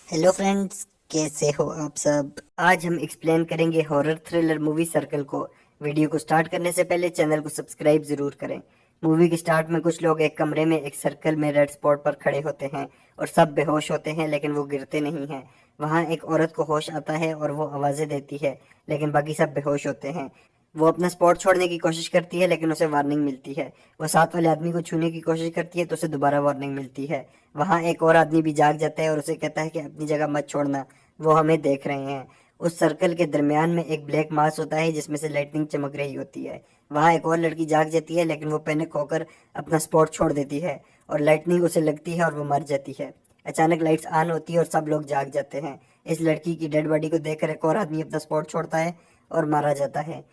Hello friends, कैसे हो आप सब। आज हम एक्सप्लेन करेंगे हॉरर थ्रिलर मूवी सर्कल को। वीडियो को स्टार्ट करने से पहले चैनल को सब्सक्राइब जरूर करें। मूवी के स्टार्ट में कुछ लोग एक कमरे में एक सर्कल में रेड स्पॉट पर खड़े होते हैं और सब बेहोश होते हैं, लेकिन वो गिरते नहीं हैं। वहाँ एक औरत को होश आता है और वो आवाजें देती है, लेकिन बाकी सब बेहोश होते हैं। वो अपना स्पॉट छोड़ने की कोशिश करती है, लेकिन उसे वार्निंग मिलती है। वो साथ वाले आदमी को छूने की कोशिश करती है तो उसे दोबारा वार्निंग मिलती है। वहाँ एक और आदमी भी जाग जाता है और उसे कहता है कि अपनी जगह मत छोड़ना, वो हमें देख रहे हैं। उस सर्कल के दरमियान में एक ब्लैक मास होता है जिसमें से लाइटनिंग चमक रही होती है। वहाँ एक और लड़की जाग जाती है, लेकिन वो पैनिक होकर अपना स्पॉट छोड़ देती है और लाइटनिंग उसे लगती है और वो मर जाती है। अचानक लाइट्स ऑन होती है और सब लोग जाग जाते हैं। इस लड़की की डेड बॉडी को देखकर एक और आदमी अपना स्पॉट छोड़ता है और मारा जाता है।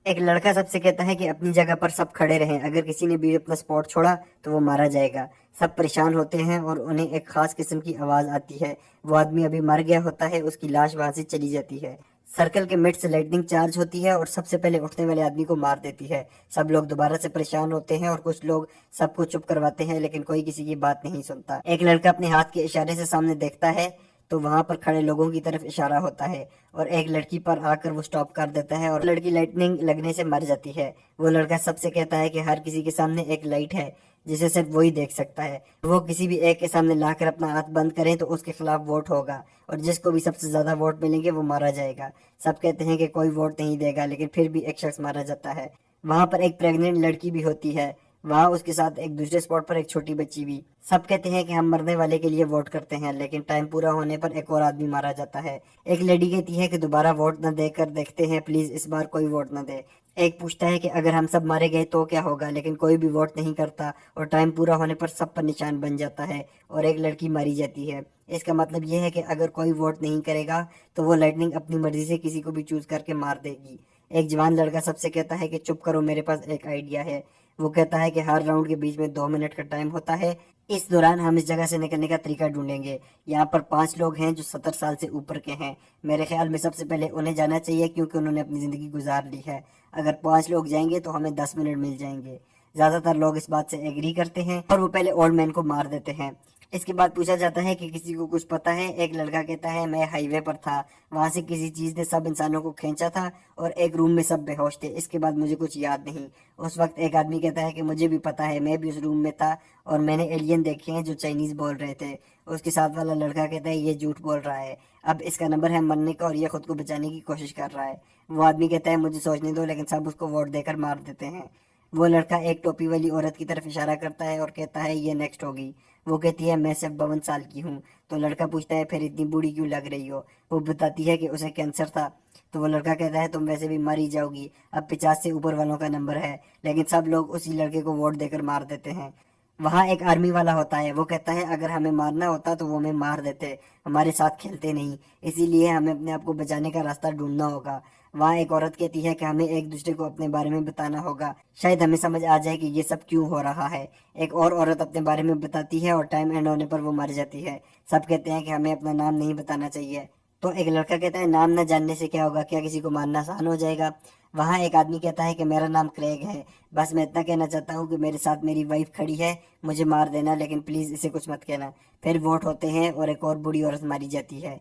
एक लड़का सबसे कहता है कि अपनी जगह पर सब खड़े रहें, अगर किसी ने भी अपना स्पॉट छोड़ा तो वो मारा जाएगा। सब परेशान होते हैं और उन्हें एक खास किस्म की आवाज आती है। वो आदमी अभी मर गया होता है, उसकी लाश वहां से चली जाती है। सर्कल के मिड से लाइटनिंग चार्ज होती है और सबसे पहले उठने वाले आदमी को मार देती है। सब लोग दोबारा से परेशान होते हैं और कुछ लोग सबको चुप करवाते हैं, लेकिन कोई किसी की बात नहीं सुनता। एक लड़का अपने हाथ के इशारे से सामने देखता है तो वहां पर खड़े लोगों की तरफ इशारा होता है और एक लड़की पर आकर वो स्टॉप कर देता है और लड़की लाइटनिंग लगने से मर जाती है। वो लड़का सबसे कहता है कि हर किसी के सामने एक लाइट है जिसे सिर्फ वही देख सकता है। वो किसी भी एक के सामने लाकर अपना हाथ बंद करें तो उसके खिलाफ वोट होगा और जिसको भी सबसे ज्यादा वोट मिलेंगे वो मारा जाएगा। सब कहते हैं कि कोई वोट नहीं देगा, लेकिन फिर भी एक शख्स मारा जाता है। वहां पर एक प्रेग्नेंट लड़की भी होती है। वहां उसके साथ एक दूसरे स्पॉट पर एक छोटी बच्ची भी। सब कहते हैं कि हम मरने वाले के लिए वोट करते हैं, लेकिन टाइम पूरा होने पर एक और आदमी मारा जाता है। एक लेडी कहती है कि दोबारा वोट न देकर देखते हैं, प्लीज इस बार कोई वोट न दे। एक पूछता है कि अगर हम सब मारे गए तो क्या होगा, लेकिन कोई भी वोट नहीं करता और टाइम पूरा होने पर सब पर निशान बन जाता है और एक लड़की मारी जाती है। इसका मतलब यह है कि अगर कोई वोट नहीं करेगा तो वो लाइटनिंग अपनी मर्जी से किसी को भी चूज करके मार देगी। एक जवान लड़का सबसे कहता है कि चुप करो, मेरे पास एक आइडिया है। वो कहता है कि हर राउंड के बीच में 2 मिनट का टाइम होता है। इस दौरान हम इस जगह से निकलने का तरीका ढूंढेंगे। यहाँ पर 5 लोग हैं जो 70 साल से ऊपर के हैं। मेरे ख्याल में सबसे पहले उन्हें जाना चाहिए, क्योंकि उन्होंने अपनी जिंदगी गुजार ली है। अगर 5 लोग जाएंगे तो हमें 10 मिनट मिल जाएंगे। ज्यादातर लोग इस बात से एग्री करते हैं और वो पहले ओल्ड मैन को मार देते हैं। इसके बाद पूछा जाता है कि किसी को कुछ पता है। एक लड़का कहता है मैं हाईवे पर था, वहां से किसी चीज ने सब इंसानों को खींचा था और एक रूम में सब बेहोश थे। इसके बाद मुझे कुछ याद नहीं। उस वक्त एक आदमी कहता है कि मुझे भी पता है, मैं भी उस रूम में था और मैंने एलियन देखे हैं जो चाइनीज बोल रहे थे। उसके साथ वाला लड़का कहता है ये झूठ बोल रहा है, अब इसका नंबर है मरने का और ये खुद को बचाने की कोशिश कर रहा है। वो आदमी कहता है मुझे सोचने दो, लेकिन सब उसको वोट देकर मार देते हैं। वो लड़का एक टोपी वाली औरत की तरफ इशारा करता है और कहता है ये नेक्स्ट होगी। वो कहती है मैं सिर्फ 52 साल की हूँ। तो लड़का पूछता है फिर इतनी बूढ़ी क्यों लग रही हो। वो बताती है कि उसे कैंसर था। तो वो लड़का कहता है तुम वैसे भी मर ही जाओगी, अब 50 से ऊपर वालों का नंबर है। लेकिन सब लोग उसी लड़के को वोट देकर मार देते हैं। वहाँ एक आर्मी वाला होता है। वो कहता है अगर हमें मारना होता तो वो हमें मार देते, हमारे साथ खेलते नहीं। इसीलिए हमें अपने आप को बचाने का रास्ता ढूंढना होगा। वहाँ एक औरत कहती है कि हमें एक दूसरे को अपने बारे में बताना होगा, शायद हमें समझ आ जाए कि ये सब क्यों हो रहा है। एक और औरत अपने बारे में बताती है और टाइम एंड होने पर वो मर जाती है। सब कहते हैं कि हमें अपना नाम नहीं बताना चाहिए। तो एक लड़का कहता है नाम न जानने से क्या होगा, क्या किसी को मारना आसान हो जाएगा। वहाँ एक आदमी कहता है कि मेरा नाम क्रेग है, बस मैं इतना कहना चाहता हूँ कि मेरे साथ मेरी वाइफ खड़ी है, मुझे मार देना, लेकिन प्लीज इसे कुछ मत कहना। फिर वोट होते हैं और एक और बूढ़ी औरत मारी जाती है।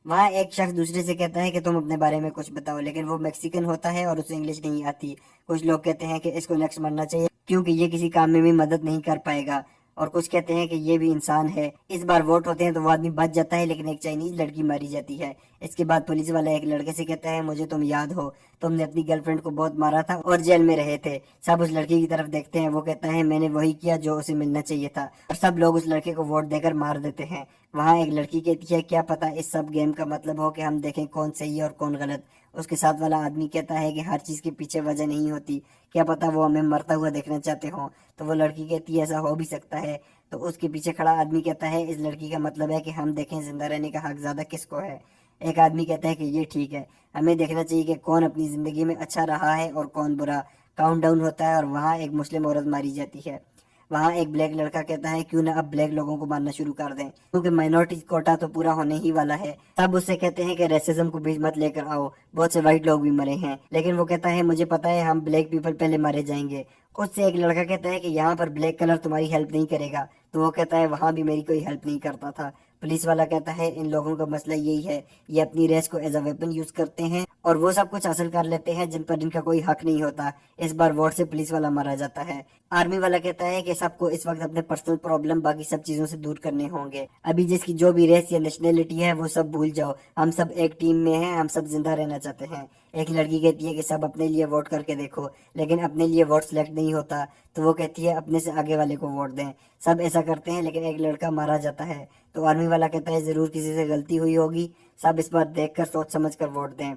वहाँ एक शख्स दूसरे से कहता है कि तुम अपने बारे में कुछ बताओ, लेकिन वो मैक्सिकन होता है और उसे इंग्लिश नहीं आती। कुछ लोग कहते हैं कि इसको नेक्स्ट मरना चाहिए क्योंकि ये किसी काम में भी मदद नहीं कर पाएगा, और कुछ कहते हैं कि ये भी इंसान है। इस बार वोट होते हैं तो वो आदमी बच जाता है, लेकिन एक चाइनीज लड़की मारी जाती है। इसके बाद पुलिस वाला एक लड़के से कहता है मुझे तुम याद हो, तुमने अपनी गर्लफ्रेंड को बहुत मारा था और जेल में रहे थे। सब उस लड़की की तरफ देखते हैं। वो कहता है मैंने वही किया जो उसे मिलना चाहिए था, और सब लोग उस लड़के को वोट देकर मार देते हैं। वहाँ एक लड़की कहती है क्या पता इस सब गेम का मतलब हो कि हम देखें कौन सही है और कौन गलत। उसके साथ वाला आदमी कहता है कि हर चीज के पीछे वजह नहीं होती, क्या पता वो हमें मरता हुआ देखना चाहते हो। तो वो लड़की कहती है ऐसा हो भी सकता है। तो उसके पीछे खड़ा आदमी कहता है इस लड़की का मतलब है कि हम देखें जिंदा रहने का हक ज्यादा किसको है। एक आदमी कहता है कि ये ठीक है, हमें देखना चाहिए कि कौन अपनी जिंदगी में अच्छा रहा है और कौन बुरा। काउंट डाउन होता है और वहाँ एक मुस्लिम औरत मारी जाती है। वहाँ एक ब्लैक लड़का कहता है क्यों ना अब ब्लैक लोगों को मारना शुरू कर दें, क्योंकि माइनॉरिटी कोटा तो पूरा होने ही वाला है। सब उससे कहते हैं कि रेसिज्म को बीच मत लेकर आओ, बहुत से व्हाइट लोग भी मरे हैं। लेकिन वो कहता है मुझे पता है हम ब्लैक पीपल पहले मारे जाएंगे। उससे एक लड़का कहता है कि यहाँ पर ब्लैक कलर तुम्हारी हेल्प नहीं करेगा। तो वो कहता है वहां भी मेरी कोई हेल्प नहीं करता था। पुलिस वाला कहता है इन लोगों का मसला यही है, ये अपनी रेस को एज अ वेपन यूज करते हैं और वो सब कुछ हासिल कर लेते हैं जिन पर इनका कोई हक नहीं होता। इस बार वोट से पुलिस वाला मारा जाता है। आर्मी वाला कहता है कि सबको इस वक्त अपने पर्सनल प्रॉब्लम बाकी सब चीजों से दूर करने होंगे। अभी जिसकी जो भी रेस या नेशनैलिटी है वो सब भूल जाओ, हम सब एक टीम में हैं, हम सब जिंदा रहना चाहते हैं। एक लड़की कहती है कि सब अपने लिए वोट करके देखो, लेकिन अपने लिए वोट सिलेक्ट नहीं होता। तो वो कहती है अपने से आगे वाले को वोट दें। सब ऐसा करते हैं लेकिन एक लड़का मारा जाता है। तो आर्मी वाला कहता है जरूर किसी से गलती हुई होगी, सब इस बार देखकर सोच समझ कर वोट दें।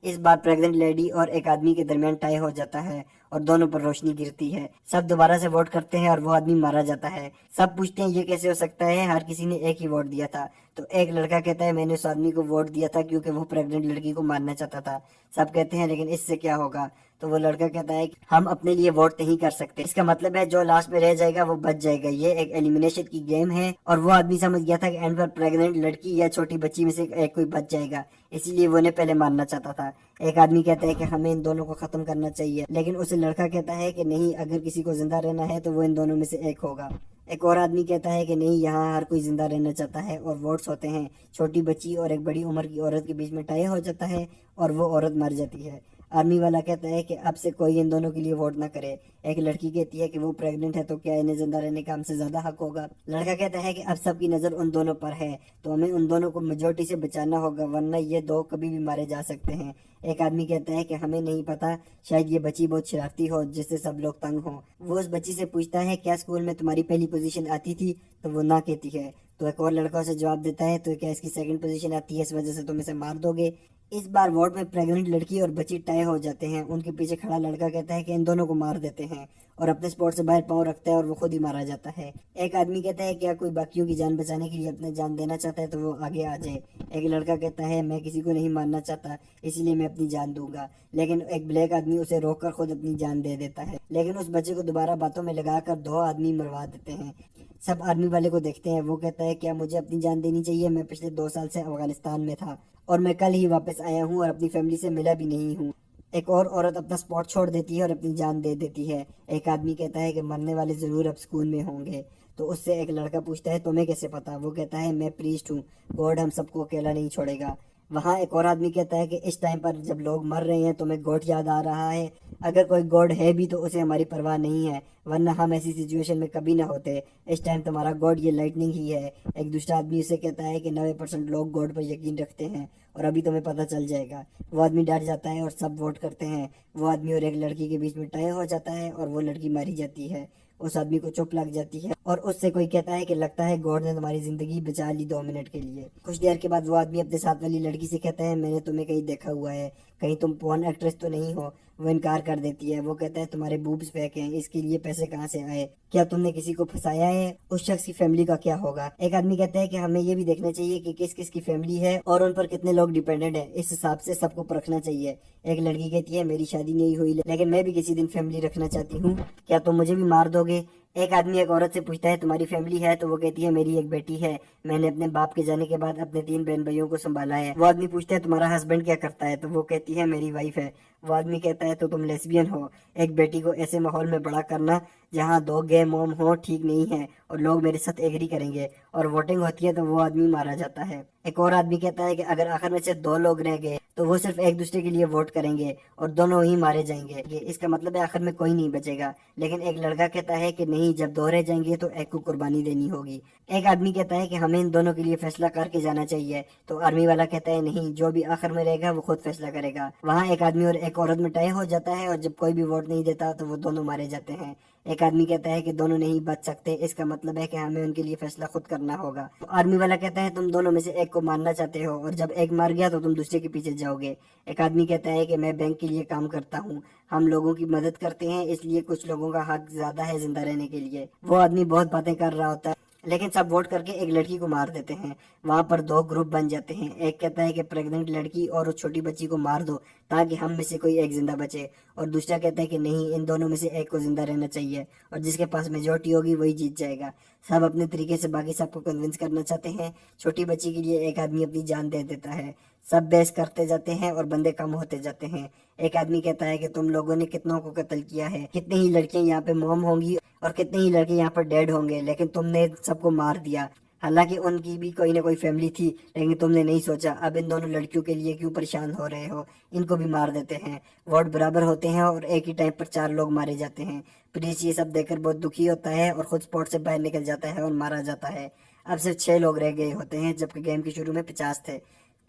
इस बार प्रेग्नेंट लेडी और एक आदमी के दरमियान टाई हो जाता है और दोनों पर रोशनी गिरती है। सब दोबारा से वोट करते हैं और वो आदमी मारा जाता है। सब पूछते हैं ये कैसे हो सकता है, हर किसी ने एक ही वोट दिया था। तो एक लड़का कहता है मैंने उस आदमी को वोट दिया था क्योंकि वो प्रेग्नेंट लड़की को मारना चाहता था। सब कहते हैं लेकिन इससे क्या होगा। तो वो लड़का कहता है हम अपने लिए वोट नहीं कर सकते, इसका मतलब है जो लास्ट में रह जाएगा वो बच जाएगा, ये एक एलिमिनेशन की गेम है। और वो आदमी समझ गया था कि एंड पर प्रेग्नेंट लड़की या छोटी बच्ची में से एक कोई बच जाएगा, इसीलिए वो उन्हें पहले मारना चाहता था। एक आदमी कहता है कि हमें इन दोनों को खत्म करना चाहिए, लेकिन उसे लड़का कहता है कि नहीं, अगर किसी को जिंदा रहना है तो वो इन दोनों में से एक होगा। एक और आदमी कहता है कि नहीं, यहाँ हर कोई जिंदा रहना चाहता है और वोट्स होते हैं। छोटी बच्ची और एक बड़ी उम्र की औरत के बीच में टाई हो जाता है और वो औरत मर जाती है। आर्मी वाला कहता है कि अब से कोई इन दोनों के लिए वोट ना करे। एक लड़की कहती है कि वो प्रेग्नेंट है तो क्या इन्हें जिंदा रहने का हमसे ज्यादा हक होगा। लड़का कहता है कि अब सबकी नजर उन दोनों पर है तो हमें उन दोनों को मेजोरिटी से बचाना होगा, वरना ये दो कभी भी मारे जा सकते हैं। एक आदमी कहता है कि हमें नहीं पता, शायद ये बच्ची बहुत शरारती हो जिससे सब लोग तंग हो। वो उस बच्ची से पूछता है क्या स्कूल में तुम्हारी पहली पोजीशन आती थी, तो वो ना कहती है। तो एक और लड़का उसे जवाब देता है तो क्या इसकी सेकंड पोजीशन आती है, इस वजह से तुम इसे मार दोगे। इस बार वार्ड में प्रेग्नेंट लड़की और बच्ची टाई हो जाते हैं। उनके पीछे खड़ा लड़का कहता है कि इन दोनों को मार देते हैं और अपने स्पॉट से बाहर पाँव रखता है और वो खुद ही मारा जाता है। एक आदमी कहता है क्या कोई बाकियों की जान बचाने के लिए अपनी जान देना चाहता है तो वो आगे आ जाए। एक लड़का कहता है मैं किसी को नहीं मारना चाहता, इसीलिए मैं अपनी जान दूंगा। लेकिन एक ब्लैक आदमी उसे रोककर खुद अपनी जान दे देता है, लेकिन उस बच्चे को दोबारा बातों में लगाकर दो आदमी मरवा देते हैं। सब आर्मी वाले को देखते हैं। वो कहता है क्या मुझे अपनी जान देनी चाहिए, मैं पिछले 2 साल से अफगानिस्तान में था और मैं कल ही वापस आया हूँ और अपनी फैमिली से मिला भी नहीं हूँ। एक और औरत अपना स्पॉट छोड़ देती है और अपनी जान दे देती है। एक आदमी कहता है कि मरने वाले जरूर अब स्कूल में होंगे। तो उससे एक लड़का पूछता है तुम्हें कैसे पता। वो कहता है मैं प्रीस्ट हूँ, गॉड हम सबको अकेला नहीं छोड़ेगा। वहाँ एक और आदमी कहता है कि इस टाइम पर जब लोग मर रहे हैं तुम्हें गॉड याद आ रहा है। अगर कोई गॉड है भी तो उसे हमारी परवाह नहीं है, वरना हम ऐसी सिचुएशन में कभी ना होते। इस टाइम तुम्हारा गॉड ये लाइटनिंग ही है। एक दूसरा आदमी उसे कहता है कि 90% लोग गॉड पर यकीन रखते हैं और अभी तुम्हें पता चल जाएगा। वो आदमी डर जाता है और सब वोट करते हैं। वो आदमी और एक लड़की के बीच में तय हो जाता है और वो लड़की मारी जाती है। उस आदमी को चुप लग जाती है और उससे कोई कहता है कि लगता है गॉड ने तुम्हारी जिंदगी बचा ली 2 मिनट के लिए। कुछ देर के बाद वो आदमी अपने साथ वाली लड़की से कहता है मैंने तुम्हें कहीं देखा हुआ है, कहीं तुम पॉर्न एक्ट्रेस तो नहीं हो। वो इनकार कर देती है। वो कहता है तुम्हारे बूब्स फेक हैं, इसके लिए पैसे कहाँ से आए, क्या तुमने किसी को फंसाया है, उस शख्स की फैमिली का क्या होगा। एक आदमी कहता है कि हमें ये भी देखना चाहिए कि किस किस की फैमिली है और उन पर कितने लोग डिपेंडेंट है, इस हिसाब से सबको परखना चाहिए। एक लड़की कहती है मेरी शादी नहीं हुई लेकिन मैं भी किसी दिन फैमिली रखना चाहती हूँ, क्या तुम मुझे भी मार दोगे। एक आदमी एक औरत से पूछता है तुम्हारी फैमिली है, तो वो कहती है मेरी एक बेटी है, मैंने अपने बाप के जाने के बाद अपने 3 बहन भाइयों को संभाला है। वो आदमी पूछता है तुम्हारा हस्बैंड क्या करता है, तो वो कहती है मेरी वाइफ है। वो आदमी कहता है तो तुम लेस्बियन हो। एक बेटी को ऐसे माहौल में बड़ा करना जहाँ 2 गे मॉम हो ठीक नहीं है और लोग मेरे साथ एग्री करेंगे। और वोटिंग होती है तो वो आदमी मारा जाता है। एक और आदमी कहता है कि अगर आखिर में से 2 लोग रह गए तो वो सिर्फ एक दूसरे के लिए वोट करेंगे और दोनों ही मारे जाएंगे, इसका मतलब है आखिर में कोई नहीं बचेगा। लेकिन एक लड़का कहता है कि नहीं, जब 2 रह जाएंगे तो एक को कुर्बानी देनी होगी। एक आदमी कहता है कि हमें इन दोनों के लिए फैसला करके जाना चाहिए। तो आर्मी वाला कहता है नहीं, जो भी आखिर में रहेगा वो खुद फैसला करेगा। वहाँ एक आदमी और एक औरत में तय हो जाता है और जब कोई भी वोट नहीं देता तो वो दोनों मारे जाते हैं। एक आदमी कहता है कि दोनों नहीं बच सकते, इसका मतलब है कि हमें उनके लिए फैसला खुद करना होगा। तो आर्मी वाला कहता है तुम दोनों में से एक को मारना चाहते हो और जब एक मार गया तो तुम दूसरे के पीछे जाओगे। एक आदमी कहता है कि मैं बैंक के लिए काम करता हूँ, हम लोगों की मदद करते हैं, इसलिए कुछ लोगों का हक ज्यादा है जिंदा रहने के लिए। वो आदमी बहुत बातें कर रहा होता है लेकिन सब वोट करके एक लड़की को मार देते हैं। वहां पर 2 ग्रुप बन जाते हैं। एक कहता है कि प्रेग्नेंट लड़की और उस छोटी बच्ची को मार दो ताकि हम में से कोई एक जिंदा बचे, और दूसरा कहता है कि नहीं, इन दोनों में से एक को जिंदा रहना चाहिए और जिसके पास मेजोरिटी होगी वही जीत जाएगा। सब अपने तरीके से बाकी सबको कन्विंस करना चाहते हैं। छोटी बच्ची के लिए एक आदमी अपनी जान दे देता है। सब बहस करते जाते हैं और बंदे कम होते जाते हैं। एक आदमी कहता है कि तुम लोगों ने कितनों को कत्ल किया है, कितनी ही लड़कियां यहाँ पे मॉम होंगी और कितने ही लड़के यहाँ पर डेड होंगे, लेकिन तुमने सबको मार दिया। हालांकि उनकी भी कोई ना कोई फैमिली थी, लेकिन तुमने नहीं सोचा। अब इन दोनों लड़कियों के लिए क्यों परेशान हो रहे हो, इनको भी मार देते हैं। वार्ड बराबर होते हैं और एक ही टाइम पर 4 लोग मारे जाते हैं। प्रीच ये सब देखकर बहुत दुखी होता है और खुद स्पॉट से बाहर निकल जाता है और मारा जाता है। अब सिर्फ 6 लोग रह गए होते हैं, जबकि गेम के शुरू में 50 थे।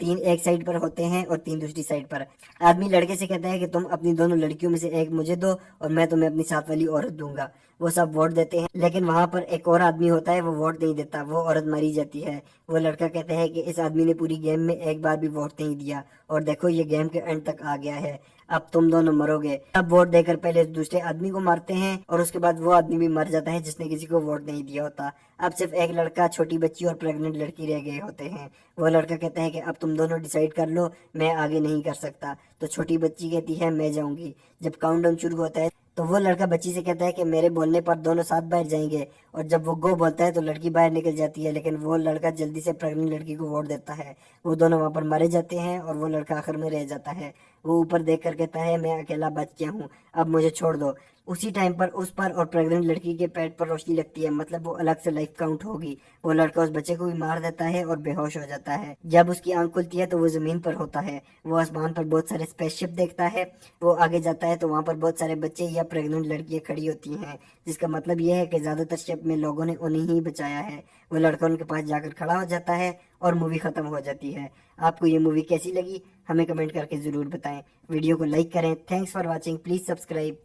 3 एक साइड पर होते हैं और 3 दूसरी साइड पर। आदमी लड़के से कहता है कि तुम अपनी दोनों लड़कियों में से एक मुझे दो और मैं तुम्हें अपनी साथ वाली औरत दूंगा। वो सब वोट देते हैं, लेकिन वहां पर एक और आदमी होता है, वो वोट नहीं देता, वो औरत मारी जाती है। वो लड़का कहता है कि इस आदमी ने पूरी गेम में एक बार भी वोट नहीं दिया, और देखो ये गेम के एंड तक आ गया है, अब तुम दोनों मरोगे। अब वोट देकर पहले दूसरे आदमी को मारते हैं और उसके बाद वो आदमी भी मर जाता है जिसने किसी को वोट नहीं दिया होता। अब सिर्फ एक लड़का, छोटी बच्ची और प्रेग्नेंट लड़की रह गए होते हैं। वो लड़का कहता है कि अब तुम दोनों डिसाइड कर लो, मैं आगे नहीं कर सकता। तो छोटी बच्ची कहती है मैं जाऊंगी। जब काउंटडाउन शुरू होता है तो वो लड़का बच्ची से कहता है कि मेरे बोलने पर दोनों साथ बाहर जाएंगे, और जब वो गो बोलता है तो लड़की बाहर निकल जाती है, लेकिन वो लड़का जल्दी से प्रेग्नेंट लड़की को वोट देता है। वो दोनों वहां पर मारे जाते हैं और वो लड़का आखिर में रह जाता है। वो ऊपर देख कर कहता है मैं अकेला बच गया हूँ, अब मुझे छोड़ दो। उसी टाइम पर उस पर और प्रेग्नेंट लड़की के पेट पर रोशनी लगती है, मतलब वो अलग से लाइफ काउंट होगी। वो लड़का उस बच्चे को भी मार देता है और बेहोश हो जाता है। जब उसकी आंख खुलती है तो वो जमीन पर होता है। वो आसमान पर बहुत सारे स्पेसशिप देखता है। वो आगे जाता है तो वहां पर बहुत सारे बच्चे या प्रेग्नेंट लड़कियां खड़ी होती हैं, जिसका मतलब यह है कि ज्यादातर शिप में लोगों ने उन्हें ही बचाया है। वो लड़का उनके पास जाकर खड़ा हो जाता है और मूवी खत्म हो जाती है। आपको ये मूवी कैसी लगी हमें कमेंट करके जरूर बताएं। वीडियो को लाइक करें। Thanks for watching, please subscribe.